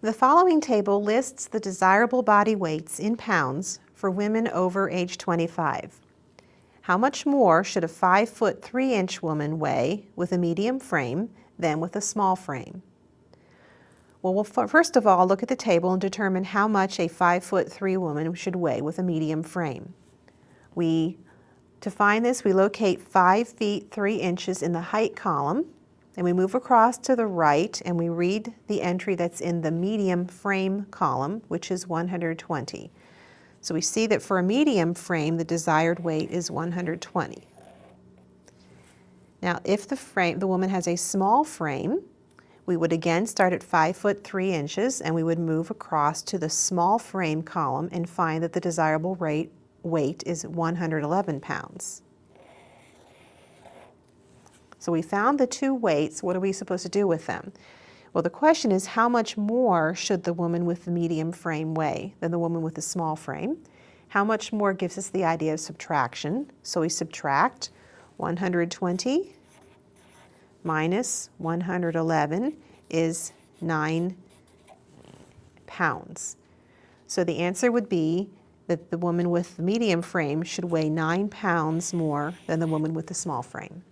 The following table lists the desirable body weights in pounds for women over age 25. How much more should a 5' 3" woman weigh with a medium frame than with a small frame? Well, we'll first of all look at the table and determine how much a 5' 3" woman should weigh with a medium frame. To find this, we locate 5 feet 3 inches in the height column, and we move across to the right and we read the entry that's in the medium frame column, which is 120. So we see that for a medium frame, the desired weight is 120. Now, if the woman has a small frame, we would again start at 5' 3" and we would move across to the small frame column and find that the desirable weight is 111 pounds. So we found the two weights. What are we supposed to do with them? Well, the question is, how much more should the woman with the medium frame weigh than the woman with the small frame? How much more gives us the idea of subtraction. So we subtract 120 minus 111 is 9 pounds. So the answer would be that the woman with the medium frame should weigh 9 pounds more than the woman with the small frame.